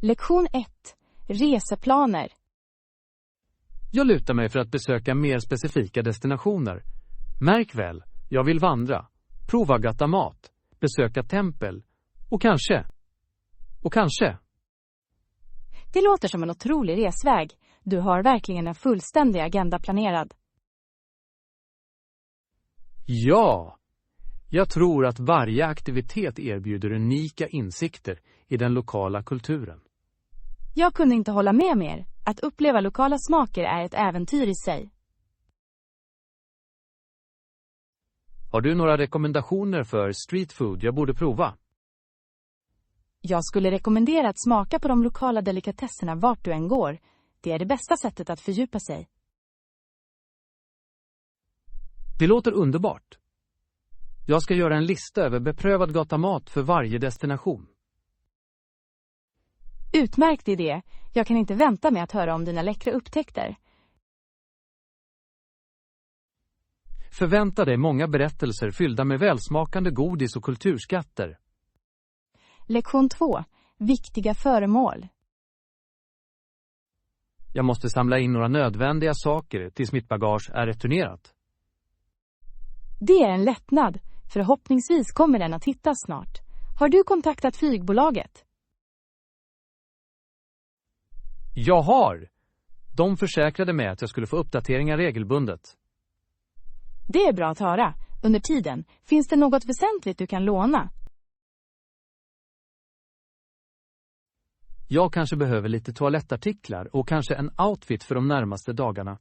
Lektion 1. Reseplaner. Jag lutar mig för att besöka mer specifika destinationer. Märk väl, jag vill vandra, prova goda mat, besöka tempel och kanske. Det låter som en otrolig resväg. Du har verkligen en fullständig agenda planerad. Ja, jag tror att varje aktivitet erbjuder unika insikter i den lokala kulturen. Jag kunde inte hålla med mer. Att uppleva lokala smaker är ett äventyr i sig. Har du några rekommendationer för street food jag borde prova? Jag skulle rekommendera att smaka på de lokala delikatesserna vart du än går. Det är det bästa sättet att fördjupa sig. Det låter underbart. Jag ska göra en lista över beprövad goda mat för varje destination. Utmärkt idé. Jag kan inte vänta med att höra om dina läckra upptäckter. Förvänta dig många berättelser fyllda med välsmakande godis och kulturskatter. Lektion 2. Viktiga föremål. Jag måste samla in några nödvändiga saker tills mitt bagage är returnerat. Det är en lättnad. Förhoppningsvis kommer den att hittas snart. Har du kontaktat flygbolaget? Jag har! De försäkrade mig att jag skulle få uppdateringar regelbundet. Det är bra att höra. Under tiden, finns det något väsentligt du kan låna? Jag kanske behöver lite toalettartiklar och kanske en outfit för de närmaste dagarna.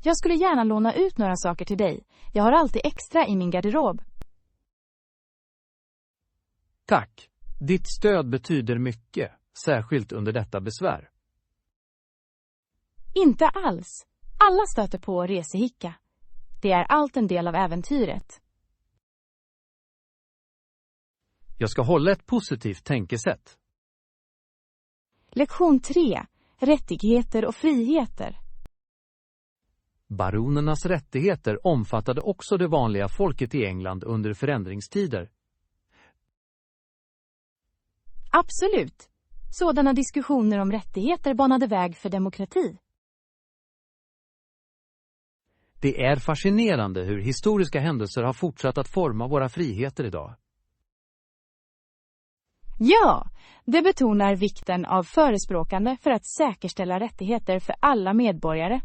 Jag skulle gärna låna ut några saker till dig. Jag har alltid extra i min garderob. Tack. Ditt stöd betyder mycket, särskilt under detta besvär. Inte alls. Alla stöter på resehicka. Det är allt en del av äventyret. Jag ska hålla ett positivt tänkesätt. Lektion 3. Rättigheter och friheter. Baronernas rättigheter omfattade också det vanliga folket i England under förändringstider. Absolut. Sådana diskussioner om rättigheter banade väg för demokrati. Det är fascinerande hur historiska händelser har fortsatt att forma våra friheter idag. Ja, det betonar vikten av förespråkande för att säkerställa rättigheter för alla medborgare.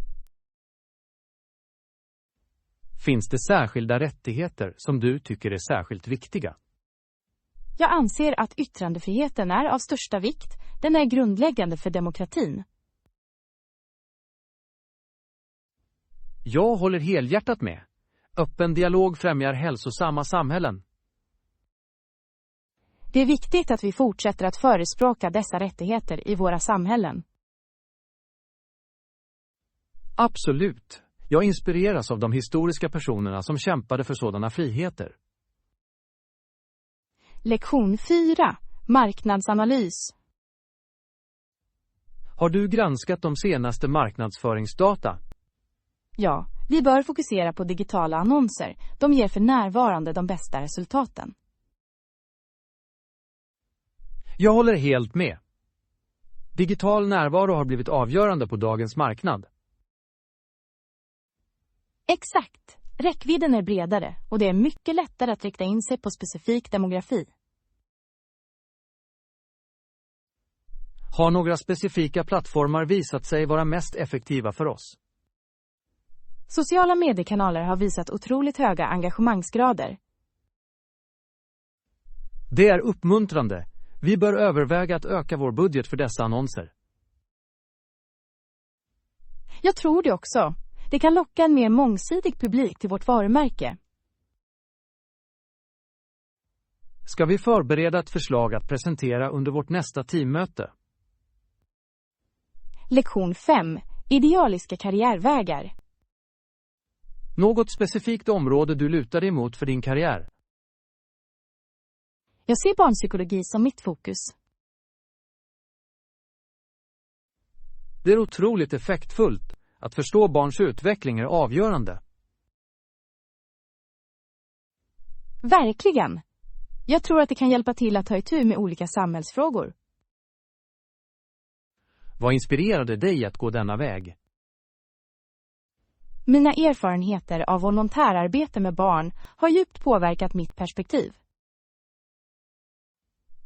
Finns det särskilda rättigheter som du tycker är särskilt viktiga? Jag anser att yttrandefriheten är av största vikt. Den är grundläggande för demokratin. Jag håller helhjärtat med. Öppen dialog främjar hälsosamma samhällen. Det är viktigt att vi fortsätter att förespråka dessa rättigheter i våra samhällen. Absolut. Jag inspireras av de historiska personerna som kämpade för sådana friheter. Lektion 4. Marknadsanalys. Har du granskat de senaste marknadsföringsdata? Ja, vi bör fokusera på digitala annonser. De ger för närvarande de bästa resultaten. Jag håller helt med. Digital närvaro har blivit avgörande på dagens marknad. Exakt. Räckvidden är bredare och det är mycket lättare att rikta in sig på specifik demografi. Har några specifika plattformar visat sig vara mest effektiva för oss? Sociala mediekanaler har visat otroligt höga engagemangsgrader. Det är uppmuntrande. Vi bör överväga att öka vår budget för dessa annonser. Jag tror det också. Det kan locka en mer mångsidig publik till vårt varumärke. Ska vi förbereda ett förslag att presentera under vårt nästa teammöte? Lektion 5. Idealiska karriärvägar. Något specifikt område du lutar dig emot för din karriär? Jag ser barnpsykologi som mitt fokus. Det är otroligt effektfullt. Att förstå barns utveckling är avgörande. Verkligen. Jag tror att det kan hjälpa till att ta itu med olika samhällsfrågor. Vad inspirerade dig att gå denna väg? Mina erfarenheter av volontärarbete med barn har djupt påverkat mitt perspektiv.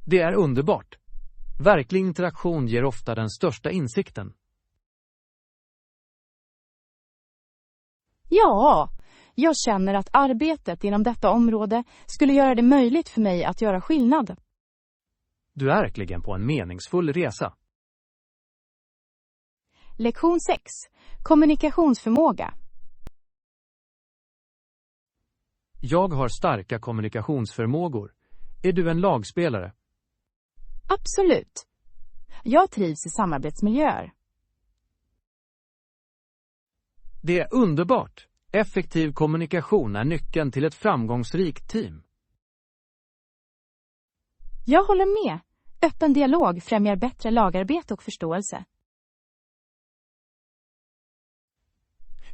Det är underbart. Verklig interaktion ger ofta den största insikten. Ja, jag känner att arbetet inom detta område skulle göra det möjligt för mig att göra skillnad. Du är verkligen på en meningsfull resa. Lektion 6. Kommunikationsförmåga. Jag har starka kommunikationsförmågor. Är du en lagspelare? Absolut. Jag trivs i samarbetsmiljöer. Det är underbart. Effektiv kommunikation är nyckeln till ett framgångsrikt team. Jag håller med. Öppen dialog främjar bättre lagarbete och förståelse.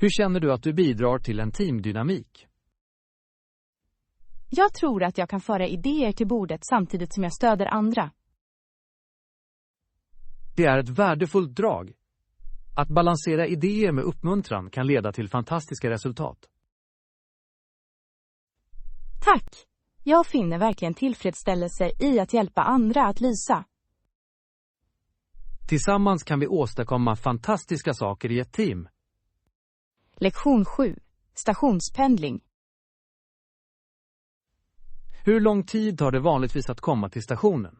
Hur känner du att du bidrar till en teamdynamik? Jag tror att jag kan föra idéer till bordet samtidigt som jag stöder andra. Det är ett värdefullt drag. Att balansera idéer med uppmuntran kan leda till fantastiska resultat. Tack! Jag finner verkligen tillfredsställelse i att hjälpa andra att lysa. Tillsammans kan vi åstadkomma fantastiska saker i ett team. Lektion 7. Stationspendling. Hur lång tid tar det vanligtvis att komma till stationen?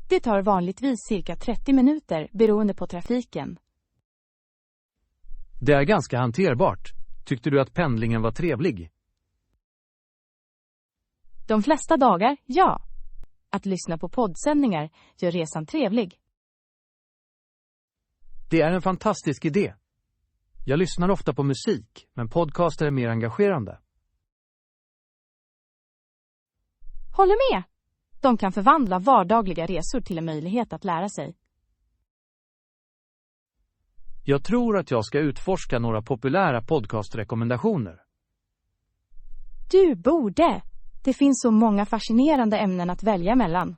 Det tar vanligtvis cirka 30 minuter beroende på trafiken. Det är ganska hanterbart. Tyckte du att pendlingen var trevlig? De flesta dagar, ja. Att lyssna på poddsändningar gör resan trevlig. Det är en fantastisk idé. Jag lyssnar ofta på musik, men podcaster är mer engagerande. Håller med! De kan förvandla vardagliga resor till en möjlighet att lära sig. Jag tror att jag ska utforska några populära podcastrekommendationer. Du borde! Det finns så många fascinerande ämnen att välja mellan.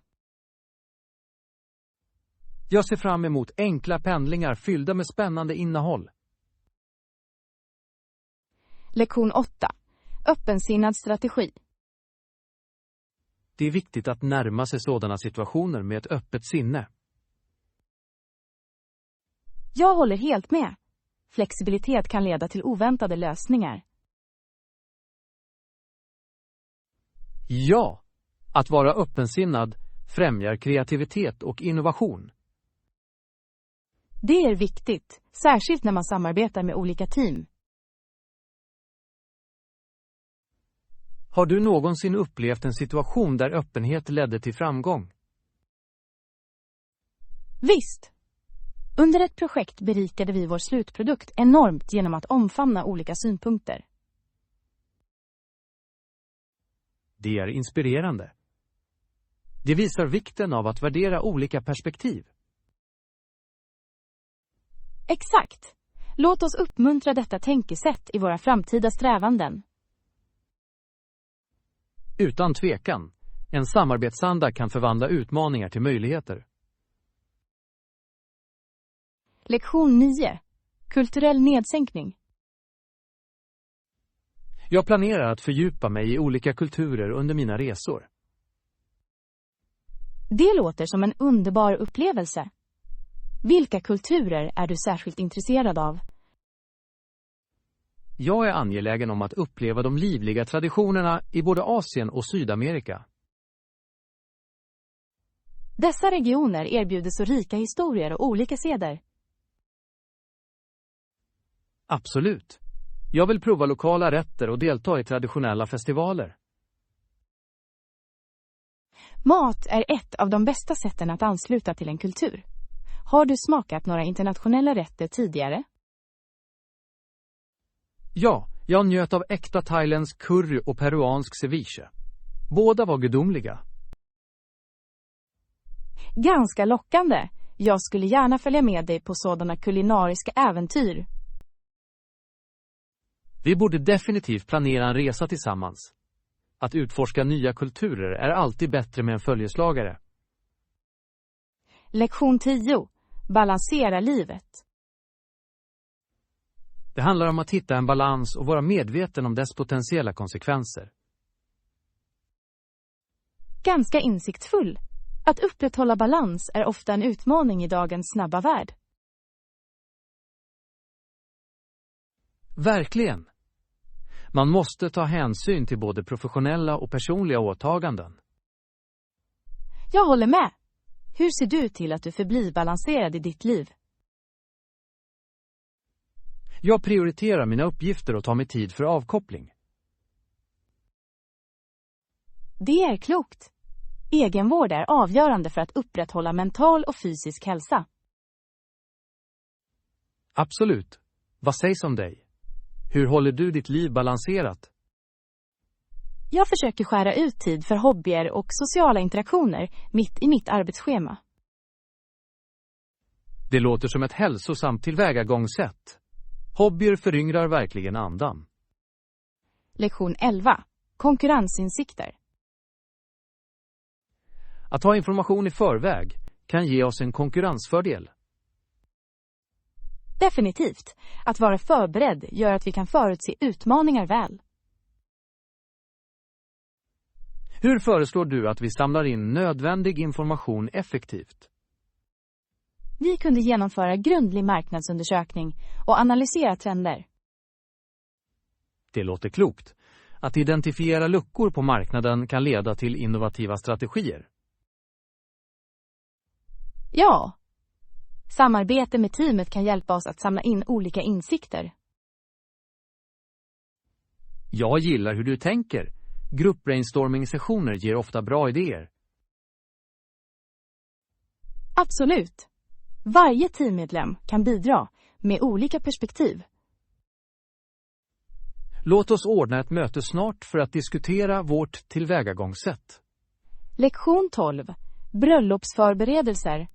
Jag ser fram emot enkla pendlingar fyllda med spännande innehåll. Lektion 8. Öppensinnad strategi. Det är viktigt att närma sig sådana situationer med ett öppet sinne. Jag håller helt med. Flexibilitet kan leda till oväntade lösningar. Ja, att vara öppensinnad främjar kreativitet och innovation. Det är viktigt, särskilt när man samarbetar med olika team. Har du någonsin upplevt en situation där öppenhet ledde till framgång? Visst! Under ett projekt berikade vi vår slutprodukt enormt genom att omfamna olika synpunkter. Det är inspirerande. Det visar vikten av att värdera olika perspektiv. Exakt! Låt oss uppmuntra detta tänkesätt i våra framtida strävanden. Utan tvekan, en samarbetsanda kan förvandla utmaningar till möjligheter. Lektion 9. Kulturell nedsänkning. Jag planerar att fördjupa mig i olika kulturer under mina resor. Det låter som en underbar upplevelse. Vilka kulturer är du särskilt intresserad av? Jag är angelägen om att uppleva de livliga traditionerna i både Asien och Sydamerika. Dessa regioner erbjuder så rika historier och olika seder. Absolut. Jag vill prova lokala rätter och delta i traditionella festivaler. Mat är ett av de bästa sätten att ansluta till en kultur. Har du smakat några internationella rätter tidigare? Ja, jag njöt av äkta thailändsk curry och peruansk ceviche. Båda var gudomliga. Ganska lockande. Jag skulle gärna följa med dig på sådana kulinariska äventyr. Vi borde definitivt planera en resa tillsammans. Att utforska nya kulturer är alltid bättre med en följeslagare. Lektion 10. Balansera livet. Det handlar om att hitta en balans och vara medveten om dess potentiella konsekvenser. Ganska insiktsfull. Att upprätthålla balans är ofta en utmaning i dagens snabba värld. Verkligen. Man måste ta hänsyn till både professionella och personliga åtaganden. Jag håller med. Hur ser du till att du förblir balanserad i ditt liv? Jag prioriterar mina uppgifter och tar mig tid för avkoppling. Det är klokt. Egenvård är avgörande för att upprätthålla mental och fysisk hälsa. Absolut. Vad sägs om dig? Hur håller du ditt liv balanserat? Jag försöker skära ut tid för hobbyer och sociala interaktioner mitt i mitt arbetsschema. Det låter som ett hälsosamt tillvägagångssätt. Hobbyer föryngrar verkligen andan. Lektion 11. Konkurrensinsikter. Att ha information i förväg kan ge oss en konkurrensfördel. Definitivt. Att vara förberedd gör att vi kan förutse utmaningar väl. Hur föreslår du att vi samlar in nödvändig information effektivt? Vi kunde genomföra grundlig marknadsundersökning och analysera trender. Det låter klokt. Att identifiera luckor på marknaden kan leda till innovativa strategier. Ja. Samarbete med teamet kan hjälpa oss att samla in olika insikter. Jag gillar hur du tänker. Gruppbrainstorming-sessioner ger ofta bra idéer. Absolut. Varje teammedlem kan bidra med olika perspektiv. Låt oss ordna ett möte snart för att diskutera vårt tillvägagångssätt. Lektion 12. Bröllopsförberedelser.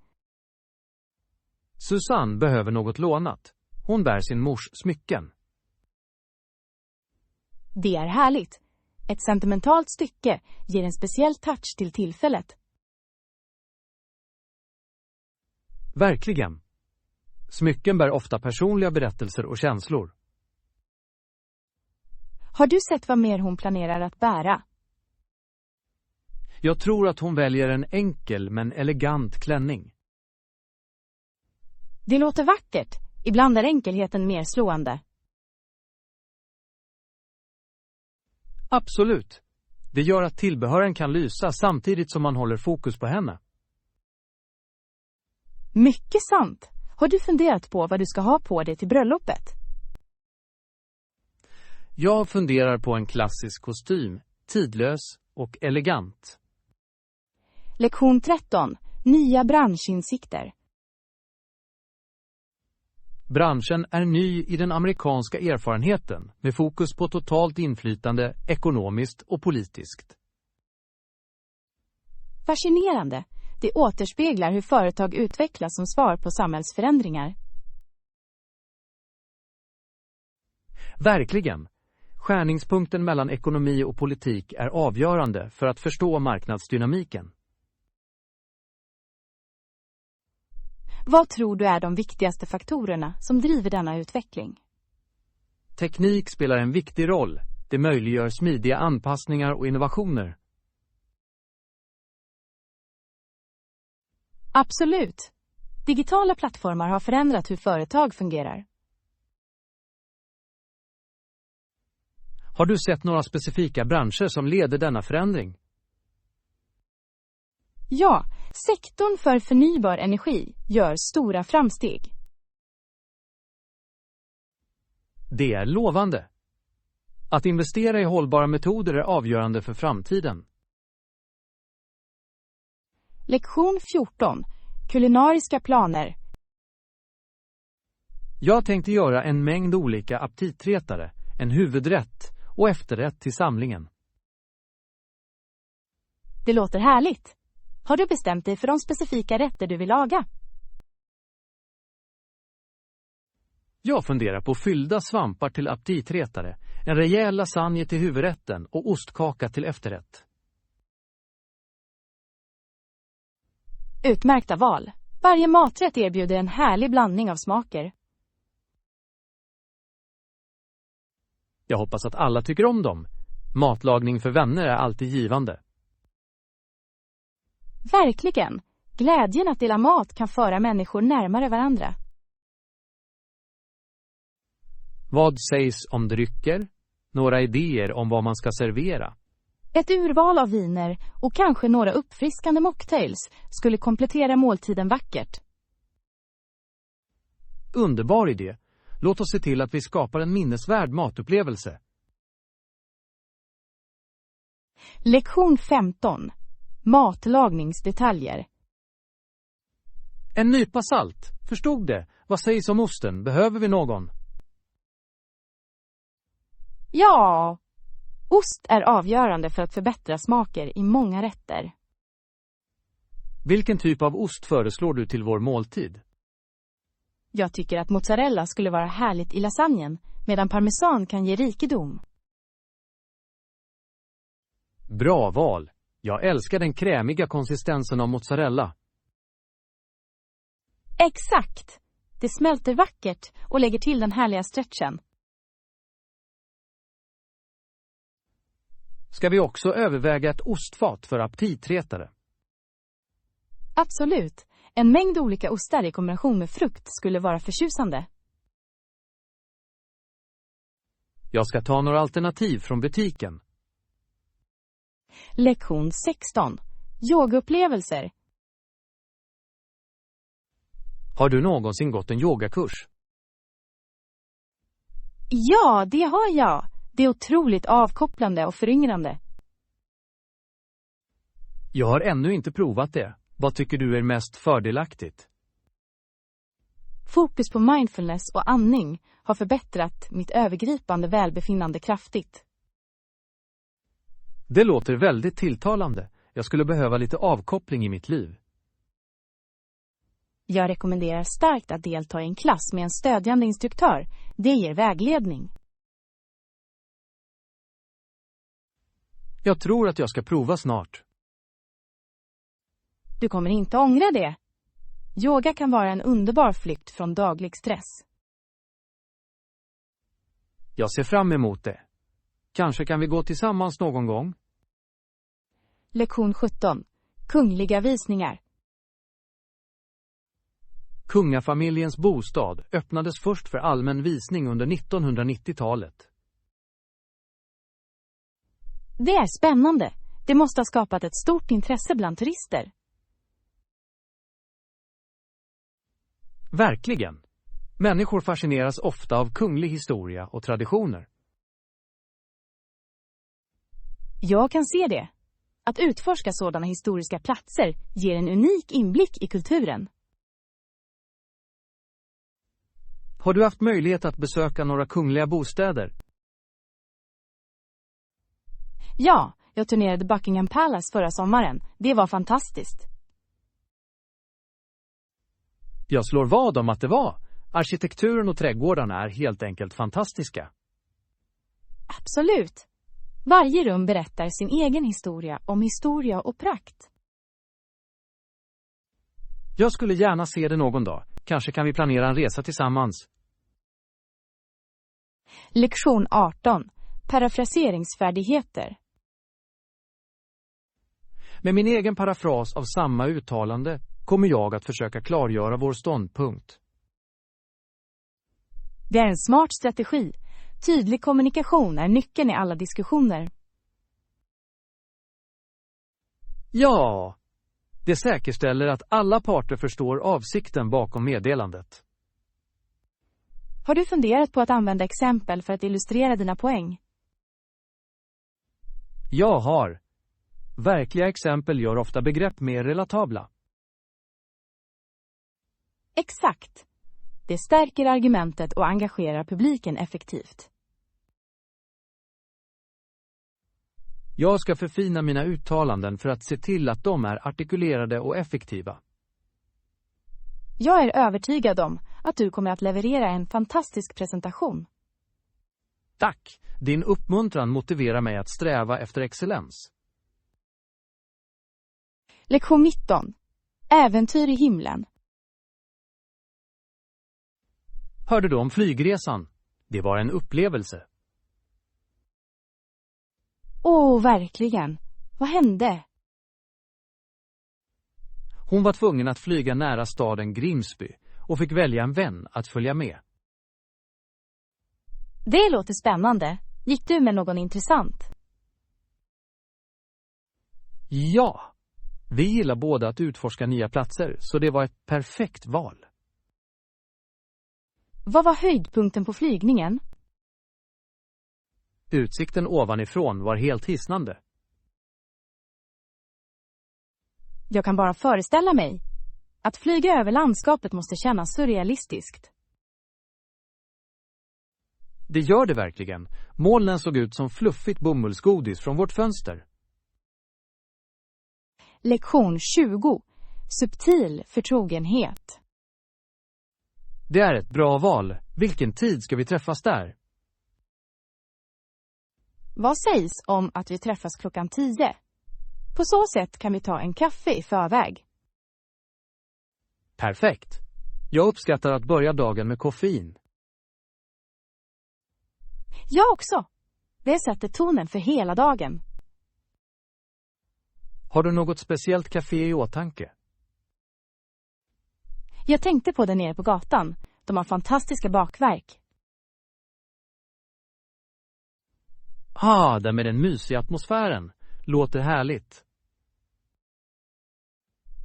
Susanne behöver något lånat. Hon bär sin mors smycken. Det är härligt. Ett sentimentalt stycke ger en speciell touch till tillfället. Verkligen. Smycken bär ofta personliga berättelser och känslor. Har du sett vad mer hon planerar att bära? Jag tror att hon väljer en enkel men elegant klänning. Det låter vackert. Ibland är enkelheten mer slående. Absolut. Det gör att tillbehören kan lysa samtidigt som man håller fokus på henne. Mycket sant. Har du funderat på vad du ska ha på dig till bröllopet? Jag funderar på en klassisk kostym, tidlös och elegant. Lektion 13. Nya branschinsikter. Branschen är ny i den amerikanska erfarenheten med fokus på totalt inflytande ekonomiskt och politiskt. Fascinerande. Det återspeglar hur företag utvecklas som svar på samhällsförändringar. Verkligen. Skärningspunkten mellan ekonomi och politik är avgörande för att förstå marknadsdynamiken. Vad tror du är de viktigaste faktorerna som driver denna utveckling? Teknik spelar en viktig roll. Det möjliggör smidiga anpassningar och innovationer. Absolut. Digitala plattformar har förändrat hur företag fungerar. Har du sett några specifika branscher som leder denna förändring? Ja, sektorn för förnybar energi gör stora framsteg. Det är lovande. Att investera i hållbara metoder är avgörande för framtiden. Lektion 14. Kulinariska planer. Jag tänkte göra en mängd olika aptitretare, en huvudrätt och efterrätt till samlingen. Det låter härligt. Har du bestämt dig för de specifika rätter du vill laga? Jag funderar på fyllda svampar till aptitretare, en rejäl lasagne till huvudrätten och ostkaka till efterrätt. Utmärkta val. Varje maträtt erbjuder en härlig blandning av smaker. Jag hoppas att alla tycker om dem. Matlagning för vänner är alltid givande. Verkligen! Glädjen att dela mat kan föra människor närmare varandra. Vad sägs om drycker? Några idéer om vad man ska servera? Ett urval av viner och kanske några uppfriskande mocktails skulle komplettera måltiden vackert. Underbar idé. Låt oss se till att vi skapar en minnesvärd matupplevelse. Lektion 15. Matlagningsdetaljer. En nypa salt. Förstod det? Vad sägs om osten? Behöver vi någon? Ja, ost är avgörande för att förbättra smaker i många rätter. Vilken typ av ost föreslår du till vår måltid? Jag tycker att mozzarella skulle vara härligt i lasagnen, medan parmesan kan ge rikedom. Bra val. Jag älskar den krämiga konsistensen av mozzarella. Exakt! Det smälter vackert och lägger till den härliga stretchen. Ska vi också överväga ett ostfat för aptitretare? Absolut. En mängd olika ostar i kombination med frukt skulle vara förtjusande. Jag ska ta några alternativ från butiken. Lektion 16. Yogaupplevelser. Har du någonsin gått en yogakurs? Ja, det har jag. Det är otroligt avkopplande och föryngrande. Jag har ännu inte provat det. Vad tycker du är mest fördelaktigt? Fokus på mindfulness och andning har förbättrat mitt övergripande välbefinnande kraftigt. Det låter väldigt tilltalande. Jag skulle behöva lite avkoppling i mitt liv. Jag rekommenderar starkt att delta i en klass med en stödjande instruktör. Det ger vägledning. Jag tror att jag ska prova snart. Du kommer inte ångra det. Yoga kan vara en underbar flykt från daglig stress. Jag ser fram emot det. Kanske kan vi gå tillsammans någon gång? Lektion 17. Kungliga visningar. Kungafamiljens bostad öppnades först för allmän visning under 1990-talet. Det är spännande. Det måste ha skapat ett stort intresse bland turister. Verkligen. Människor fascineras ofta av kunglig historia och traditioner. Jag kan se det. Att utforska sådana historiska platser ger en unik inblick i kulturen. Har du haft möjlighet att besöka några kungliga bostäder? Ja, jag turnerade Buckingham Palace förra sommaren. Det var fantastiskt. Jag slår vad om att det var. Arkitekturen och trädgårdarna är helt enkelt fantastiska. Absolut. Varje rum berättar sin egen historia om historia och prakt. Jag skulle gärna se det någon dag. Kanske kan vi planera en resa tillsammans. Lektion 18. Parafraseringsfärdigheter. Med min egen parafras av samma uttalande kommer jag att försöka klargöra vår ståndpunkt. Det är en smart strategi. Tydlig kommunikation är nyckeln i alla diskussioner. Ja, det säkerställer att alla parter förstår avsikten bakom meddelandet. Har du funderat på att använda exempel för att illustrera dina poäng? Jag har. Verkliga exempel gör ofta begrepp mer relatabla. Exakt. Det stärker argumentet och engagerar publiken effektivt. Jag ska förfina mina uttalanden för att se till att de är artikulerade och effektiva. Jag är övertygad om att du kommer att leverera en fantastisk presentation. Tack! Din uppmuntran motiverar mig att sträva efter excellens. Lektion 19. Äventyr i himlen. Hörde du om flygresan? Det var en upplevelse. Verkligen. Vad hände? Hon var tvungen att flyga nära staden Grimsby och fick välja en vän att följa med. Det låter spännande. Gick du med någon intressant? Ja, vi gillar båda att utforska nya platser, så det var ett perfekt val. Vad var höjdpunkten på flygningen? Utsikten ovanifrån var helt hisnande. Jag kan bara föreställa mig. Att flyga över landskapet måste kännas surrealistiskt. Det gör det verkligen. Molnen såg ut som fluffigt bomullsgodis från vårt fönster. Lektion 20. Subtil förtrogenhet. Det är ett bra val. Vilken tid ska vi träffas där? Vad sägs om att vi träffas klockan 10? På så sätt kan vi ta en kaffe i förväg. Perfekt. Jag uppskattar att börja dagen med koffein. Jag också. Det sätter tonen för hela dagen. Har du något speciellt café i åtanke? Jag tänkte på det nere på gatan. De har fantastiska bakverk. Den med den mysiga atmosfären. Låter härligt.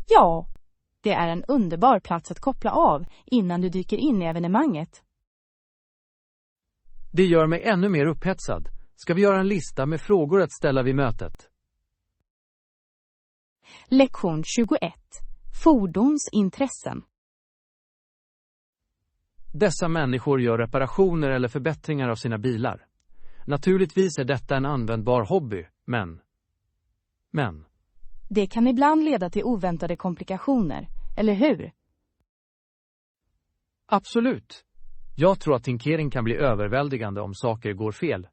Ja, det är en underbar plats att koppla av innan du dyker in i evenemanget. Det gör mig ännu mer upphetsad. Ska vi göra en lista med frågor att ställa vid mötet? Lektion 21. Fordonsintressen. Dessa människor gör reparationer eller förbättringar av sina bilar. Naturligtvis är detta en användbar hobby, men... Det kan ibland leda till oväntade komplikationer, eller hur? Absolut. Jag tror att tinkering kan bli överväldigande om saker går fel.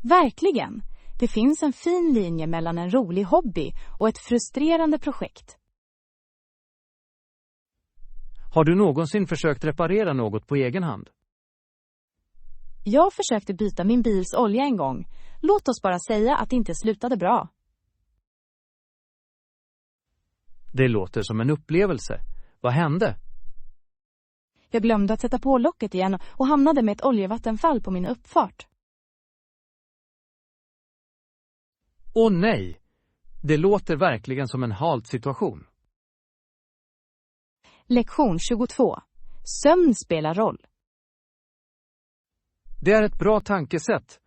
Verkligen. Det finns en fin linje mellan en rolig hobby och ett frustrerande projekt. Har du någonsin försökt reparera något på egen hand? Jag försökte byta min bils olja en gång. Låt oss bara säga att det inte slutade bra. Det låter som en upplevelse. Vad hände? Jag glömde att sätta på locket igen och hamnade med ett oljevattenfall på min uppfart. Åh nej! Det låter verkligen som en halt situation. Lektion 22. Sömn spelar roll. Det är ett bra tankesätt.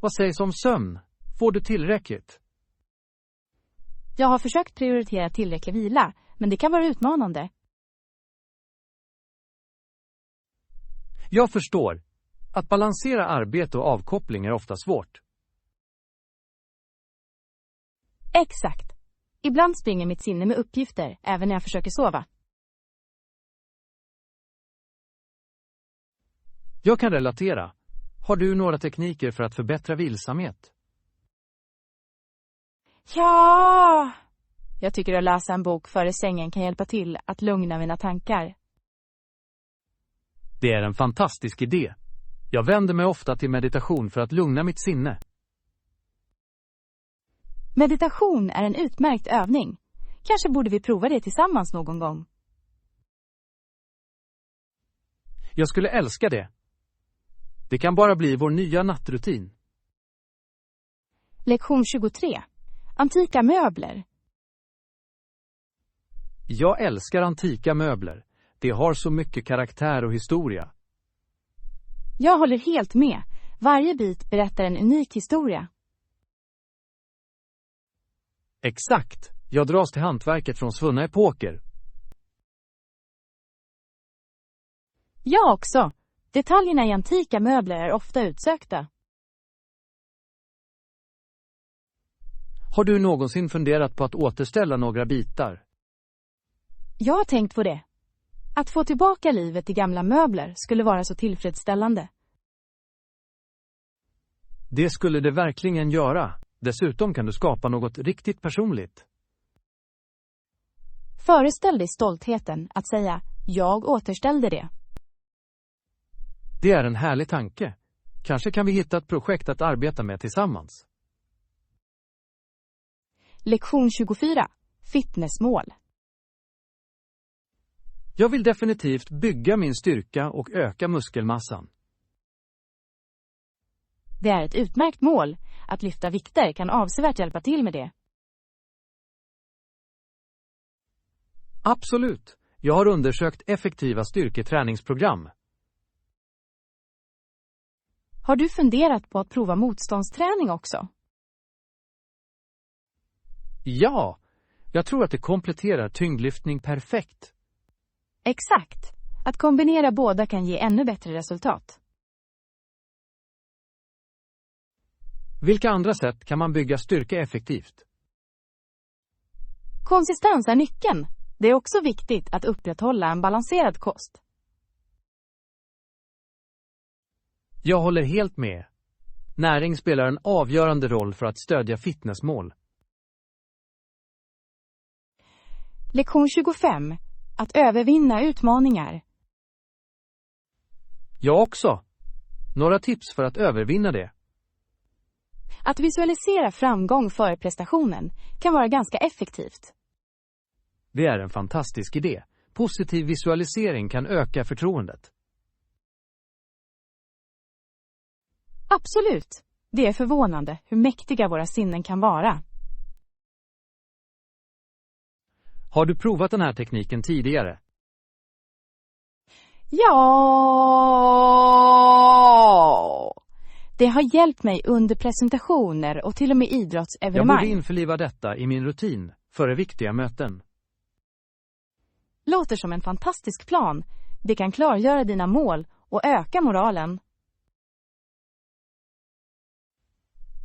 Vad sägs om sömn? Får du tillräckligt? Jag har försökt prioritera tillräcklig vila, men det kan vara utmanande. Jag förstår. Att balansera arbete och avkoppling är ofta svårt. Exakt. Ibland springer mitt sinne med uppgifter, även när jag försöker sova. Jag kan relatera. Har du några tekniker för att förbättra vilsamhet? Ja! Jag tycker att läsa en bok före sängen kan hjälpa till att lugna mina tankar. Det är en fantastisk idé. Jag vänder mig ofta till meditation för att lugna mitt sinne. Meditation är en utmärkt övning. Kanske borde vi prova det tillsammans någon gång. Jag skulle älska det. Det kan bara bli vår nya nattrutin. Lektion 23. Antika möbler. Jag älskar antika möbler. Det har så mycket karaktär och historia. Jag håller helt med. Varje bit berättar en unik historia. Exakt. Jag dras till hantverket från svunna epoker. Jag också. Detaljerna i antika möbler är ofta utsökta. Har du någonsin funderat på att återställa några bitar? Jag har tänkt på det. Att få tillbaka livet i gamla möbler skulle vara så tillfredsställande. Det skulle det verkligen göra. Dessutom kan du skapa något riktigt personligt. Föreställ dig stoltheten att säga, jag återställde det. Det är en härlig tanke. Kanske kan vi hitta ett projekt att arbeta med tillsammans. Lektion 24. Fitnessmål. Jag vill definitivt bygga min styrka och öka muskelmassan. Det är ett utmärkt mål. Att lyfta vikter kan avsevärt hjälpa till med det. Absolut. Jag har undersökt effektiva styrketräningsprogram. Har du funderat på att prova motståndsträning också? Ja, jag tror att det kompletterar tyngdlyftning perfekt. Exakt. Att kombinera båda kan ge ännu bättre resultat. Vilka andra sätt kan man bygga styrka effektivt? Konsistens är nyckeln. Det är också viktigt att upprätthålla en balanserad kost. Jag håller helt med. Näring spelar en avgörande roll för att stödja fitnessmål. Lektion 25. Att övervinna utmaningar. Jag också. Några tips för att övervinna det. Att visualisera framgång före prestationen kan vara ganska effektivt. Det är en fantastisk idé. Positiv visualisering kan öka förtroendet. Absolut. Det är förvånande hur mäktiga våra sinnen kan vara. Har du provat den här tekniken tidigare? Ja! Det har hjälpt mig under presentationer och till och med Jag idrottsevenemang. borde införliva detta i min rutin före viktiga möten. Låter som en fantastisk plan. Det kan klargöra dina mål och öka moralen.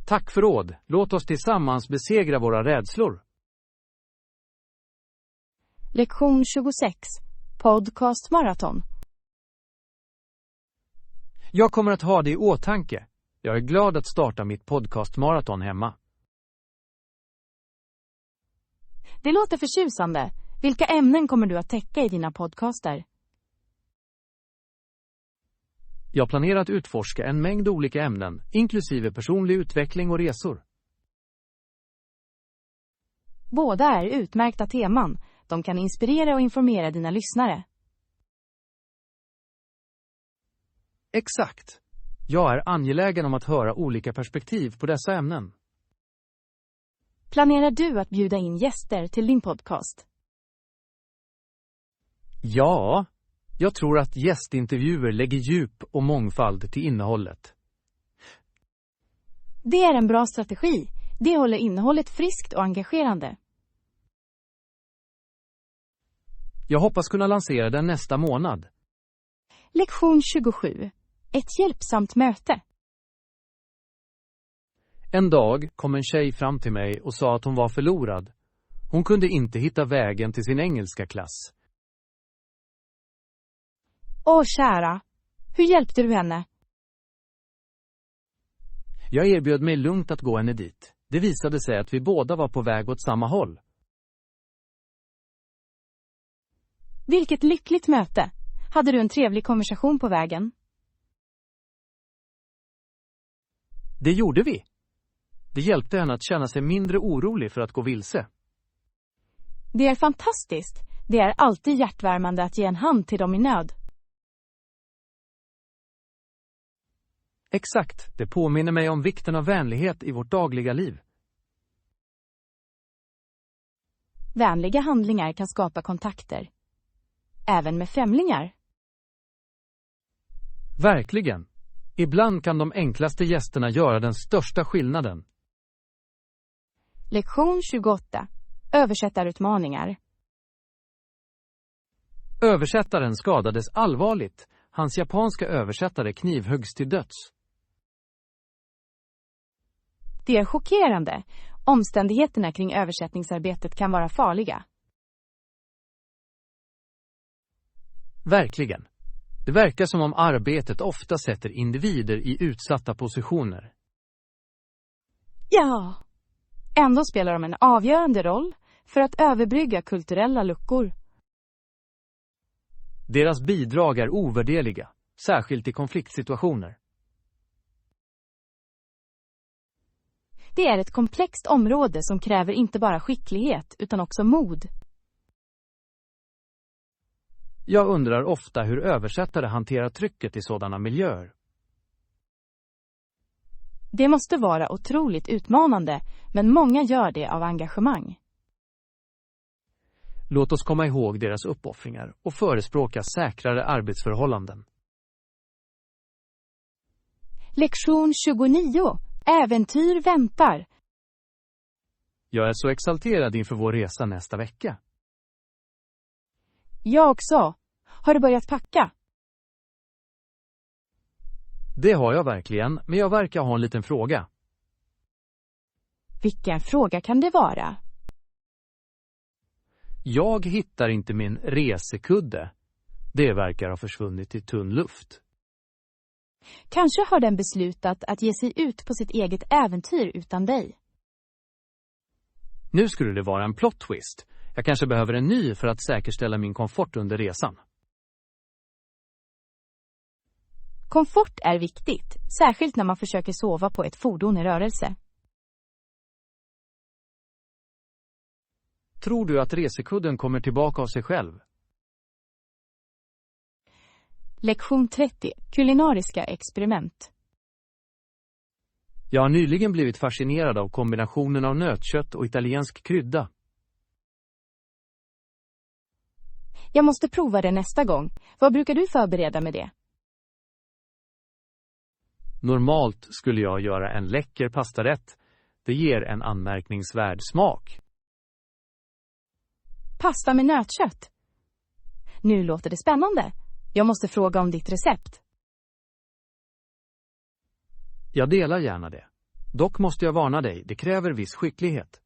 Tack för råd. Låt oss tillsammans besegra våra rädslor. Lektion 26. Podcast maraton. Jag kommer att ha det i åtanke. Jag är glad att starta mitt podcastmaraton hemma. Det låter förtjusande. Vilka ämnen kommer du att täcka i dina podcaster? Jag planerar att utforska en mängd olika ämnen, inklusive personlig utveckling och resor. Båda är utmärkta teman. De kan inspirera och informera dina lyssnare. Exakt. Jag är angelägen om att höra olika perspektiv på dessa ämnen. Planerar du att bjuda in gäster till din podcast? Ja, jag tror att gästintervjuer lägger djup och mångfald till innehållet. Det är en bra strategi. Det håller innehållet friskt och engagerande. Jag hoppas kunna lansera den nästa månad. Lektion 27. Ett hjälpsamt möte. En dag kom en tjej fram till mig och sa att hon var förlorad. Hon kunde inte hitta vägen till sin engelska klass. Åh kära. Hur hjälpte du henne? Jag erbjöd mig lugnt att gå henne dit. Det visade sig att vi båda var på väg åt samma håll. Vilket lyckligt möte. Hade du en trevlig konversation på vägen? Det gjorde vi. Det hjälpte henne att känna sig mindre orolig för att gå vilse. Det är fantastiskt. Det är alltid hjärtvärmande att ge en hand till dem i nöd. Exakt, det påminner mig om vikten av vänlighet i vårt dagliga liv. Vänliga handlingar kan skapa kontakter. Även med främlingar. Verkligen. Ibland kan de enklaste gästerna göra den största skillnaden. Lektion 28. Översättarutmaningar. Översättaren skadades allvarligt. Hans japanska översättare knivhöggs till döds. Det är chockerande. Omständigheterna kring översättningsarbetet kan vara farliga. Verkligen. Det verkar som om arbetet ofta sätter individer i utsatta positioner. Ja. Ändå spelar de en avgörande roll för att överbrygga kulturella luckor. Deras bidrag är ovärderliga. särskilt i konfliktsituationer. Det är ett komplext område som kräver inte bara skicklighet utan också mod. Jag undrar ofta hur översättare hanterar trycket i sådana miljöer. Det måste vara otroligt utmanande, men många gör det av engagemang. Låt oss komma ihåg deras uppoffringar och förespråka säkrare arbetsförhållanden. Lektion 29. Äventyr väntar. Jag är så exalterad inför vår resa nästa vecka. Jag också. Har du börjat packa? Det har jag verkligen, men jag verkar ha en liten fråga. Vilken fråga kan det vara? Jag hittar inte min resekudde. Det verkar ha försvunnit i tunn luft. Kanske har den beslutat att ge sig ut på sitt eget äventyr utan dig. Nu skulle det vara en plot twist. Jag kanske behöver en ny för att säkerställa min komfort under resan. Komfort är viktigt, särskilt när man försöker sova på ett fordon i rörelse. Tror du att resekudden kommer tillbaka av sig själv? Lektion 30. Kulinariska experiment. Jag har nyligen blivit fascinerad av kombinationen av nötkött och italiensk krydda. Jag måste prova det nästa gång. Vad brukar du förbereda med det? Normalt skulle jag göra en läcker pastarätt. Det ger en anmärkningsvärd smak. Pasta med nötkött. Nu låter det spännande. Jag måste fråga om ditt recept. Jag delar gärna det. Dock måste jag varna dig, det kräver viss skicklighet.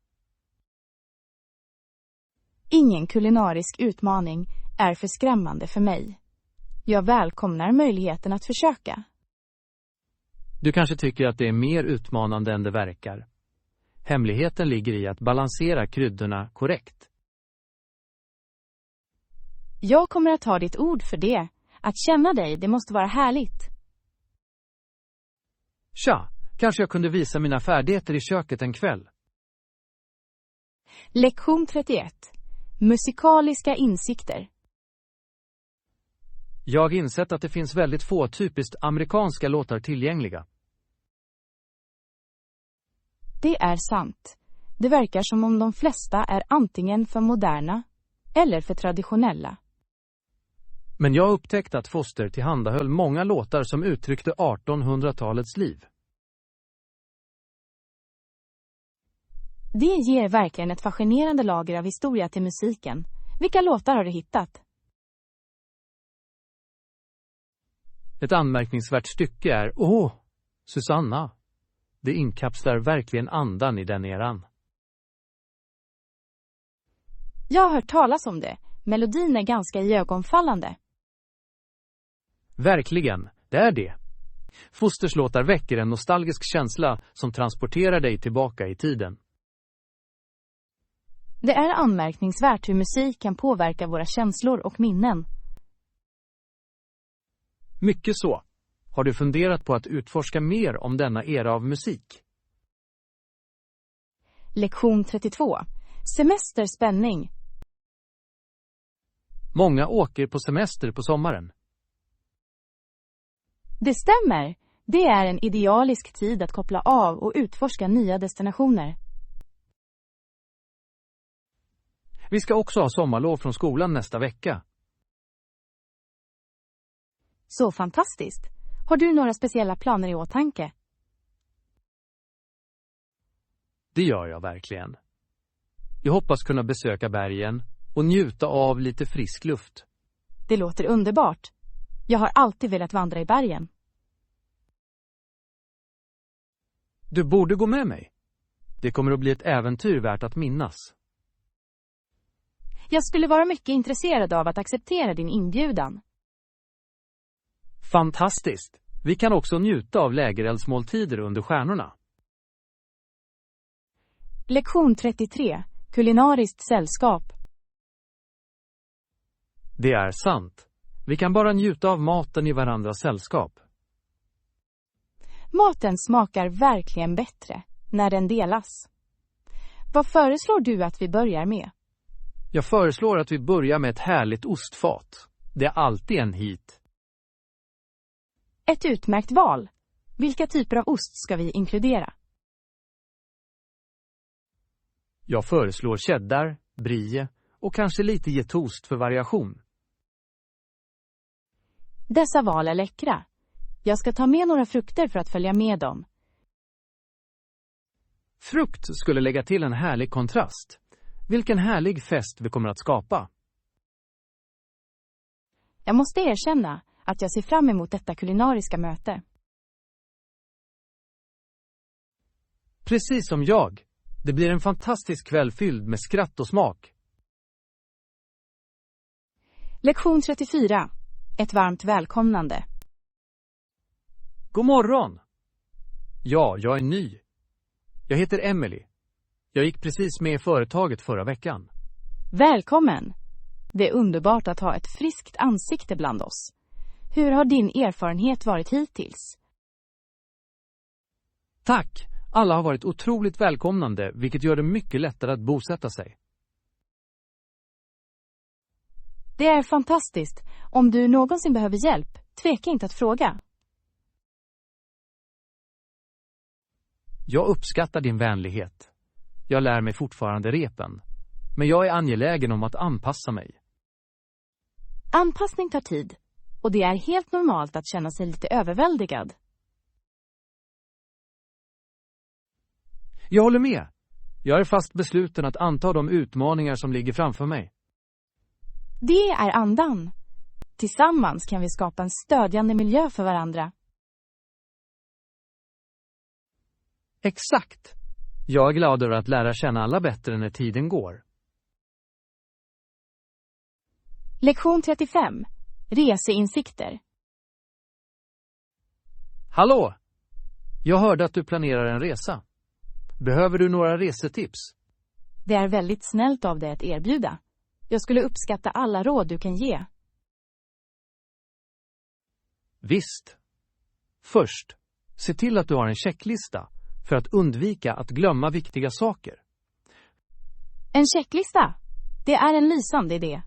Ingen kulinarisk utmaning är för skrämmande för mig. Jag välkomnar möjligheten att försöka. Du kanske tycker att det är mer utmanande än det verkar. Hemligheten ligger i att balansera kryddorna korrekt. Jag kommer att ta ditt ord för det. Att känna dig, det måste vara härligt. Tja, kanske jag kunde visa mina färdigheter i köket en kväll. Lektion 31. Musikaliska insikter. Jag har insett att det finns väldigt få typiskt amerikanska låtar tillgängliga. Det är sant. Det verkar som om de flesta är antingen för moderna eller för traditionella. Men jag har upptäckt att Foster tillhandahöll många låtar som uttryckte 1800-talets liv. Det ger verkligen ett fascinerande lager av historia till musiken. Vilka låtar har du hittat? Ett anmärkningsvärt stycke är Susanna. Det inkapslar verkligen andan i den eran. Jag har hört talas om det. Melodin är ganska iögonfallande. Verkligen, det är det. Fosters låtar väcker en nostalgisk känsla som transporterar dig tillbaka i tiden. Det är anmärkningsvärt hur musik kan påverka våra känslor och minnen. Mycket så. Har du funderat på att utforska mer om denna era av musik? Lektion 32. Semesterspänning. Många åker på semester på sommaren. Det stämmer. Det är en idealisk tid att koppla av och utforska nya destinationer. Vi ska också ha sommarlov från skolan nästa vecka. Så fantastiskt. Har du några speciella planer i åtanke? Det gör jag verkligen. Jag hoppas kunna besöka bergen och njuta av lite frisk luft. Det låter underbart. Jag har alltid velat vandra i bergen. Du borde gå med mig. Det kommer att bli ett äventyr värt att minnas. Jag skulle vara mycket intresserad av att acceptera din inbjudan. Fantastiskt! Vi kan också njuta av lägereldsmåltider under stjärnorna. Lektion 33. Kulinariskt sällskap. Det är sant. Vi kan bara njuta av maten i varandras sällskap. Maten smakar verkligen bättre när den delas. Vad föreslår du att vi börjar med? Jag föreslår att vi börjar med ett härligt ostfat. Det är alltid en hit. Ett utmärkt val. Vilka typer av ost ska vi inkludera? Jag föreslår cheddar, brie och kanske lite getost för variation. Dessa val är läckra. Jag ska ta med några frukter för att följa med dem. Frukt skulle lägga till en härlig kontrast. Vilken härlig fest vi kommer att skapa. Jag måste erkänna att jag ser fram emot detta kulinariska möte. Precis som jag. Det blir en fantastisk kväll fylld med skratt och smak. Lektion 34. Ett varmt välkomnande. God morgon! Ja, jag är ny. Jag heter Emily. Jag gick precis med i företaget förra veckan. Välkommen! Det är underbart att ha ett friskt ansikte bland oss. Hur har din erfarenhet varit hittills? Tack! Alla har varit otroligt välkomnande, vilket gör det mycket lättare att bosätta sig. Det är fantastiskt. Om du någonsin behöver hjälp, tveka inte att fråga. Jag uppskattar din vänlighet. Jag lär mig fortfarande repen. Men jag är angelägen om att anpassa mig. Anpassning tar tid. Och det är helt normalt att känna sig lite överväldigad. Jag håller med. Jag är fast besluten att anta de utmaningar som ligger framför mig. Det är andan. Tillsammans kan vi skapa en stödjande miljö för varandra. Exakt. Jag är glad över att lära känna alla bättre när tiden går. Lektion 35. Reseinsikter. Hallå! Jag hörde att du planerar en resa. Behöver du några resetips? Det är väldigt snällt av dig att erbjuda. Jag skulle uppskatta alla råd du kan ge. Visst. Först, se till att du har en checklista för att undvika att glömma viktiga saker. En checklista? Det är en lysande idé.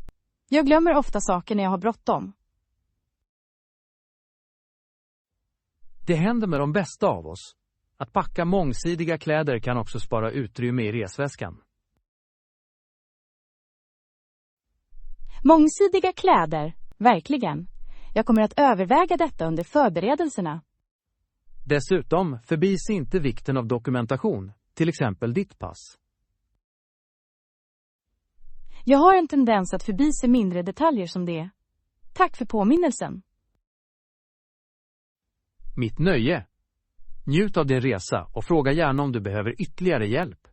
Jag glömmer ofta saker när jag har bråttom. Det händer med de bästa av oss. Att packa mångsidiga kläder kan också spara utrymme i resväskan. Mångsidiga kläder, verkligen. Jag kommer att överväga detta under förberedelserna. Dessutom, förbise inte vikten av dokumentation, till exempel ditt pass. Jag har en tendens att förbise mindre detaljer som det. Tack för påminnelsen. Mitt nöje. Njut av din resa och fråga gärna om du behöver ytterligare hjälp.